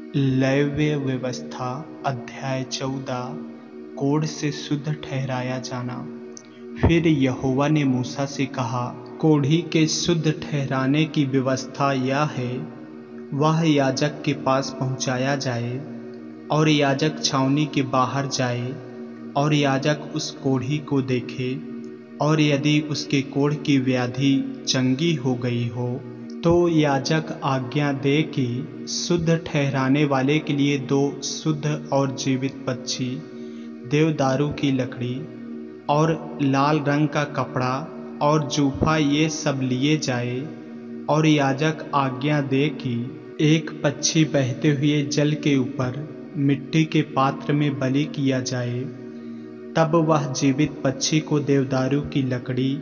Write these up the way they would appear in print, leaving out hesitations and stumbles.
लेव्य व्यवस्था अध्याय 14 कोढ़ से शुद्ध ठहराया जाना। फिर यहोवा ने मूसा से कहा, कोढ़ी के शुद्ध ठहराने की व्यवस्था यह है, वह याजक के पास पहुंचाया जाए और याजक छावनी के बाहर जाए और याजक उस कोढ़ी को देखे, और यदि उसके कोढ़ की व्याधि चंगी हो गई हो तो याजक आज्ञा दे कि शुद्ध ठहराने वाले के लिए 2 शुद्ध और जीवित पक्षी, देवदारू की लकड़ी और लाल रंग का कपड़ा और जूफा ये सब लिए जाए, और याजक आज्ञा दे कि एक पक्षी बहते हुए जल के ऊपर मिट्टी के पात्र में बलि किया जाए। तब वह जीवित पक्षी को देवदारू की लकड़ी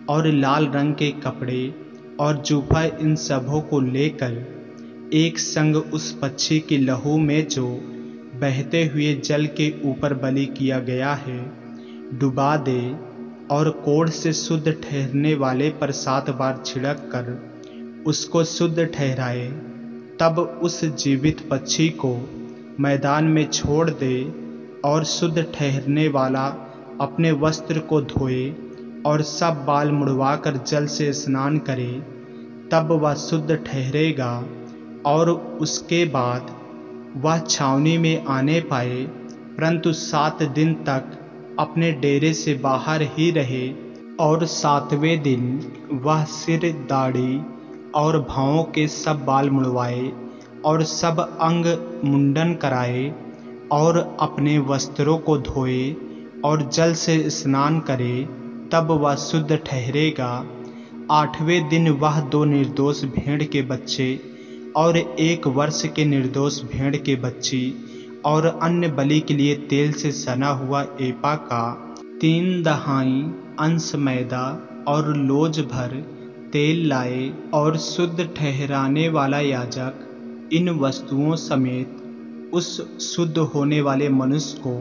और लाल रंग के कपड़े और जूफा इन सबों को लेकर एक संग उस पक्षी के लहू में जो बहते हुए जल के ऊपर बलि किया गया है डुबा दे, और कोढ़ से शुद्ध ठहरने वाले पर 7 बार छिड़क कर उसको शुद्ध ठहराए। तब उस जीवित पक्षी को मैदान में छोड़ दे, और शुद्ध ठहरने वाला अपने वस्त्र को धोए और सब बाल मुड़वाकर जल से स्नान करे, तब वह शुद्ध ठहरेगा। और उसके बाद वह छावनी में आने पाए, परंतु 7 दिन तक अपने डेरे से बाहर ही रहे, और 7वें दिन वह सिर, दाढ़ी और भौं के सब बाल मुड़वाए और सब अंग मुंडन कराए और अपने वस्त्रों को धोए और जल से स्नान करे, तब वह शुद्ध ठहरेगा। 8वें दिन वह 2 निर्दोष भेड़ के बच्चे और 1 वर्ष के निर्दोष भेड़ के बच्ची और अन्य बलि के लिए तेल से सना हुआ एपा का 3 दहाई अंश मैदा और लोज भर तेल लाए, और शुद्ध ठहराने वाला याजक इन वस्तुओं समेत उस शुद्ध होने वाले मनुष्य को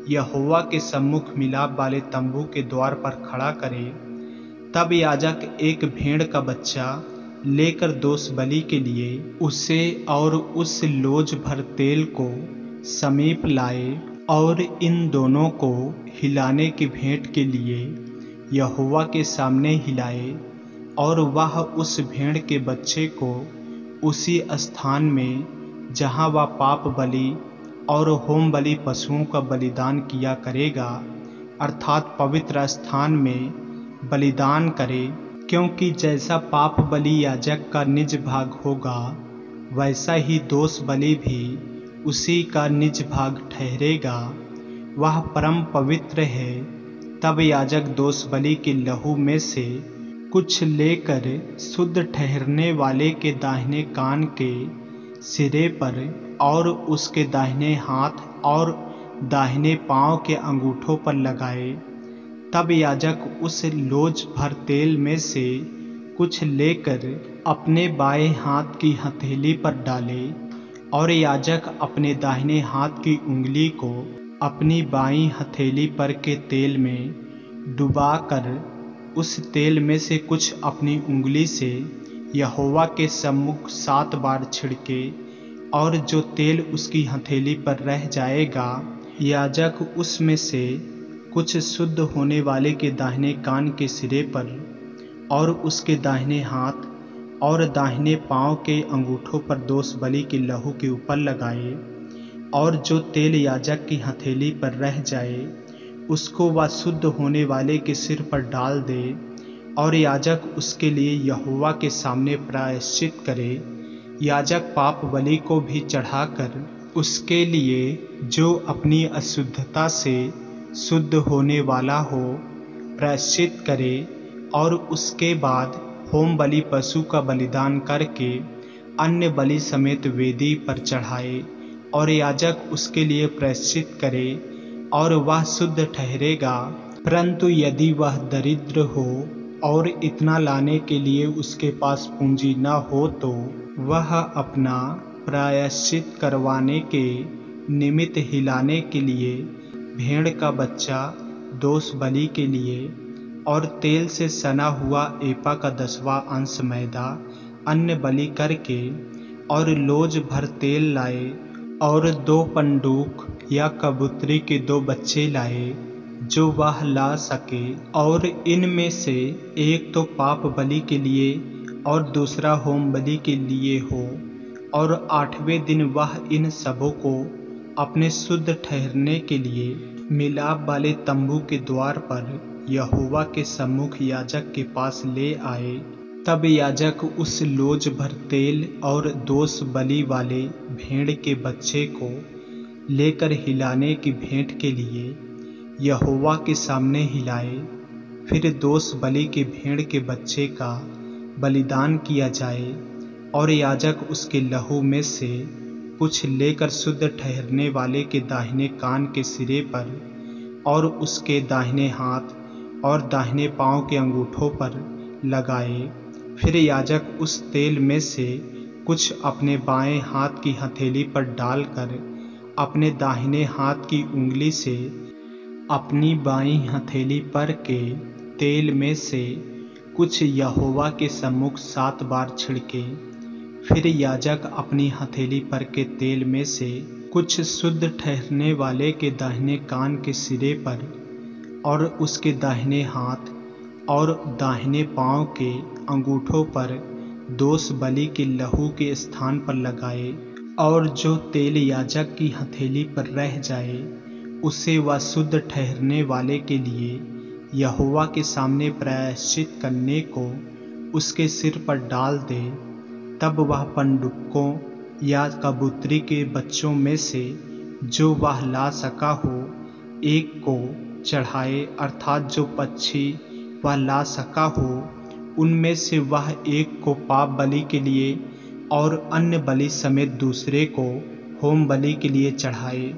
यहोवा के सम्मुख मिलाप वाले तंबू के द्वार पर खड़ा करे। तब याजक एक भेड़ का बच्चा लेकर दोष बलि के लिए उसे और उस लोज भर तेल को समीप लाए, और इन दोनों को हिलाने की भेंट के लिए यहोवा के सामने हिलाए, और वह उस भेड़ के बच्चे को उसी स्थान में जहाँ वह पाप बलि और होम बलि पशुओं का बलिदान किया करेगा, अर्थात पवित्र स्थान में बलिदान करे, क्योंकि जैसा पाप बलि याजक का निज भाग होगा, वैसा ही दोष बलि भी उसी का निज भाग ठहरेगा। वह परम पवित्र है। तब याजक दोष बलि के लहू में से कुछ लेकर शुद्ध ठहरने वाले के दाहिने कान के सिरे पर और उसके दाहिने हाथ और दाहिने पांव के अंगूठों पर लगाए। तब याजक उस लोज भर तेल में से कुछ लेकर अपने बाएं हाथ की हथेली पर डाले, और याजक अपने दाहिने हाथ की उंगली को अपनी बाईं हथेली पर के तेल में डुबाकर उस तेल में से कुछ अपनी उंगली से यहोवा के सम्मुख 7 बार छिड़के, और जो तेल उसकी हथेली पर रह जाएगा, याजक उसमें से कुछ शुद्ध होने वाले के दाहिने कान के सिरे पर और उसके दाहिने हाथ और दाहिने पांव के अंगूठों पर दोष बलि के लहू के ऊपर लगाए, और जो तेल याजक की हथेली पर रह जाए उसको वह शुद्ध होने वाले के सिर पर डाल दे, और याजक उसके लिए यहोवा के सामने प्रायश्चित करे। याजक पाप बलि को भी चढ़ाकर उसके लिए जो अपनी अशुद्धता से शुद्ध होने वाला हो प्रायश्चित करे, और उसके बाद होम बलि पशु का बलिदान करके अन्य बलि समेत वेदी पर चढ़ाए, और याजक उसके लिए प्रायश्चित करे, और वह शुद्ध ठहरेगा। परंतु यदि वह दरिद्र हो और इतना लाने के लिए उसके पास पूंजी न हो, तो वह अपना प्रायश्चित करवाने के निमित्त हिलाने के लिए भेड़ का बच्चा दोष बलि के लिए और तेल से सना हुआ एपा का 10वां अंश मैदा अन्न बलि करके और लोज भर तेल लाए और 2 पंडूक या कबूतरी के 2 बच्चे लाए जो वह ला सके, और इनमें से एक तो पाप बलि के लिए और दूसरा होम बलि के लिए हो। और 8वें दिन वह इन सबों को अपने शुद्ध ठहरने के लिए मिलाप वाले तंबू के द्वार पर यहोवा के सम्मुख याजक के पास ले आए। तब याजक उस लोज भर तेल और दोष बलि वाले भेड़ के बच्चे को लेकर हिलाने की भेंट के लिए यहोवा के सामने हिलाए। फिर दोष बलि के भेड़ के बच्चे का बलिदान किया जाए और याजक उसके लहू में से कुछ लेकर शुद्ध ठहरने वाले के दाहिने कान के सिरे पर और उसके दाहिने हाथ और दाहिने पांव के अंगूठों पर लगाए। फिर याजक उस तेल में से कुछ अपने बाएं हाथ की हथेली पर डालकर अपने दाहिने हाथ की उंगली से अपनी बाईं हथेली पर के तेल में से कुछ यहोवा के सम्मुख 7 बार छिड़के। फिर याजक अपनी हथेली पर के तेल में से कुछ शुद्ध ठहरने वाले के दाहिने कान के सिरे पर और उसके दाहिने हाथ और दाहिने पांव के अंगूठों पर दोष बलि के लहू के स्थान पर लगाए, और जो तेल याजक की हथेली पर रह जाए उसे वह शुद्ध ठहरने वाले के लिए यहोवा के सामने प्रायश्चित करने को उसके सिर पर डाल दे। तब वह पंडुक्कों या कबूतरी के बच्चों में से जो वह ला सका हो एक को चढ़ाए, अर्थात जो पक्षी वह ला सका हो उनमें से वह एक को पाप बलि के लिए और अन्य बलि समेत दूसरे को होम बलि के लिए चढ़ाए।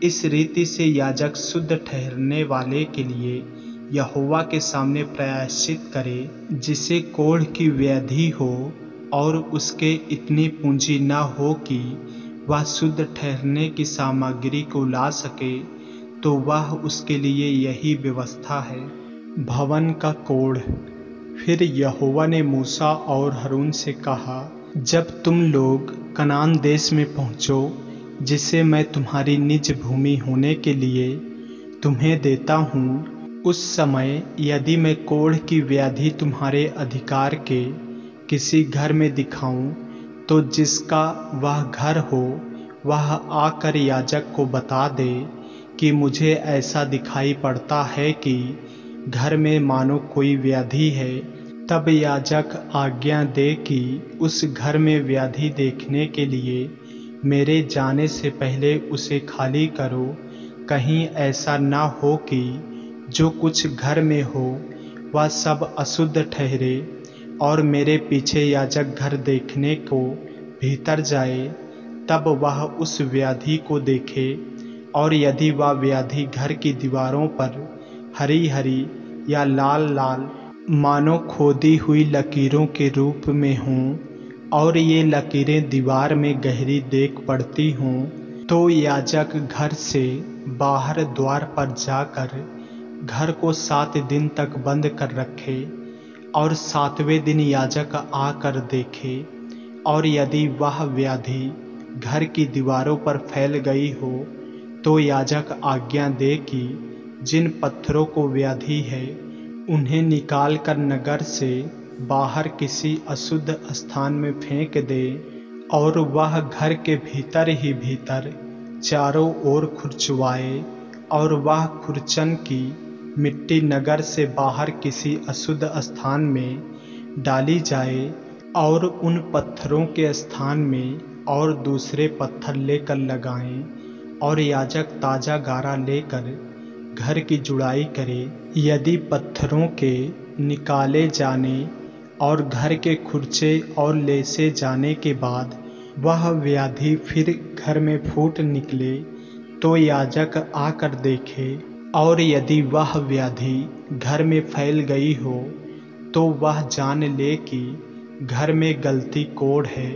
इस रीति से याजक शुद्ध ठहरने वाले के लिए यहोवा के सामने प्रायश्चित करे जिसे कोढ़ की व्याधि हो और उसके इतनी पूंजी न हो कि वह शुद्ध ठहरने की सामग्री को ला सके, तो वह उसके लिए यही व्यवस्था है। भवन का कोढ़। फिर यहोवा ने मूसा और हारून से कहा, जब तुम लोग कनान देश में पहुँचो जिसे मैं तुम्हारी निज भूमि होने के लिए तुम्हें देता हूँ, उस समय यदि मैं कोढ़ की व्याधि तुम्हारे अधिकार के किसी घर में दिखाऊं, तो जिसका वह घर हो वह आकर याजक को बता दे कि मुझे ऐसा दिखाई पड़ता है कि घर में मानो कोई व्याधि है। तब याजक आज्ञा दे कि उस घर में व्याधि देखने के लिए मेरे जाने से पहले उसे खाली करो, कहीं ऐसा ना हो कि जो कुछ घर में हो वह सब अशुद्ध ठहरे और मेरे पीछे याजक घर देखने को भीतर जाए, तब वह उस व्याधि को देखे, और यदि वह व्याधि घर की दीवारों पर हरी हरी या लाल लाल मानो खोदी हुई लकीरों के रूप में हों और ये लकीरें दीवार में गहरी देख पड़ती हों, तो याजक घर से बाहर द्वार पर जाकर घर को 7 दिन तक बंद कर रखे और 7वें दिन याजक आकर देखे, और यदि वह व्याधि घर की दीवारों पर फैल गई हो तो याजक आज्ञा दे कि जिन पत्थरों को व्याधि है उन्हें निकालकर नगर से बाहर किसी अशुद्ध स्थान में फेंक दे, और वह घर के भीतर ही भीतर चारों ओर खुरचवाए, और वह खुरचन की मिट्टी नगर से बाहर किसी अशुद्ध स्थान में डाली जाए, और उन पत्थरों के स्थान में और दूसरे पत्थर लेकर लगाएं, और याजक ताज़ा गारा लेकर घर की जुड़ाई करे। यदि पत्थरों के निकाले जाने और घर के खुरचे और लेसे जाने के बाद वह व्याधि फिर घर में फूट निकले, तो याजक आकर देखे, और यदि वह व्याधि घर में फैल गई हो तो वह जान ले कि घर में गलती कोढ़ है,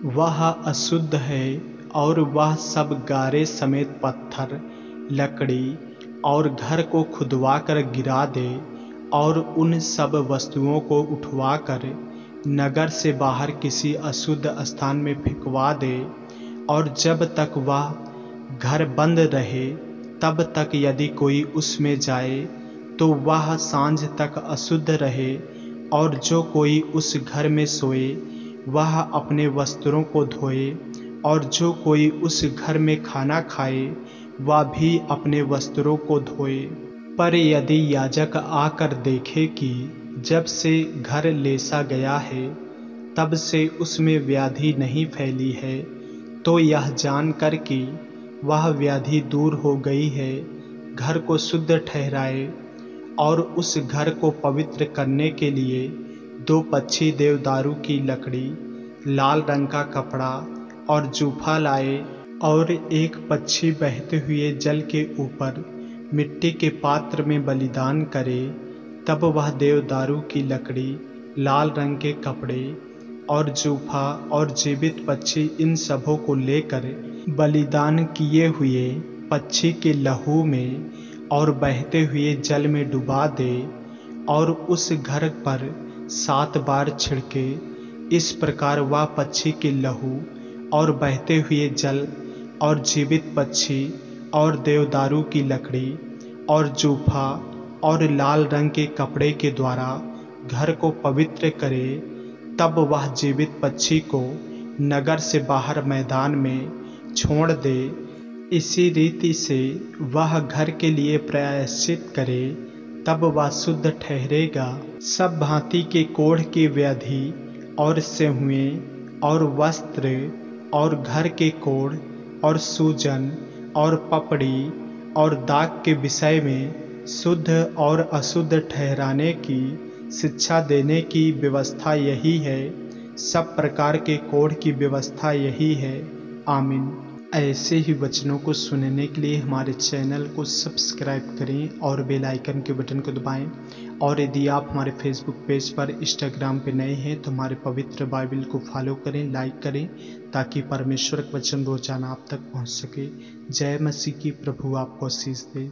वह अशुद्ध है, और वह सब गारे समेत पत्थर लकड़ी और घर को खुदवाकर गिरा दे, और उन सब वस्तुओं को उठवाकर नगर से बाहर किसी अशुद्ध स्थान में फेंकवा दे, और जब तक वह घर बंद रहे तब तक यदि कोई उसमें जाए तो वह सांझ तक अशुद्ध रहे। और जो कोई उस घर में सोए वह अपने वस्त्रों को धोए, और जो कोई उस घर में खाना खाए वह भी अपने वस्त्रों को धोए। पर यदि याजक आकर देखे कि जब से घर लेसा गया है तब से उसमें व्याधि नहीं फैली है, तो यह जानकर कि वह व्याधि दूर हो गई है, घर को शुद्ध ठहराए। और उस घर को पवित्र करने के लिए 2 पक्षी देवदारू की लकड़ी, लाल रंग का कपड़ा और जूफा लाए, और एक पक्षी बहते हुए जल के ऊपर मिट्टी के पात्र में बलिदान करे। तब वह देवदारू की लकड़ी, लाल रंग के कपड़े और जूफा और जीवित पक्षी इन सबों को लेकर बलिदान किए हुए पक्षी के लहू में और बहते हुए जल में डुबा दे, और उस घर पर 7 बार छिड़के। इस प्रकार वह पक्षी के लहू और बहते हुए जल और जीवित पक्षी और देवदारू की लकड़ी और जूफा और लाल रंग के कपड़े के द्वारा घर को पवित्र करे। तब वह जीवित पक्षी को नगर से बाहर मैदान में छोड़ दे। इसी रीति से वह घर के लिए प्रायश्चित करे, तब वह शुद्ध ठहरेगा। सब भांति के कोढ़ की व्याधि और सेंहुएं और वस्त्र और घर के कोढ़ और सूजन और पपड़ी और दाग के विषय में शुद्ध और अशुद्ध ठहराने की शिक्षा देने की व्यवस्था यही है। सब प्रकार के कोढ़ की व्यवस्था यही है। आमीन। ऐसे ही वचनों को सुनने के लिए हमारे चैनल को सब्सक्राइब करें और बेल आइकन के बटन को दबाएं। और यदि आप हमारे फेसबुक पेज पर, इंस्टाग्राम पे नए हैं तो हमारे पवित्र बाइबल को फॉलो करें, लाइक करें, ताकि परमेश्वर का वचन रोजाना आप तक पहुंच सके। जय मसीह की। प्रभु आपको आशीष दे।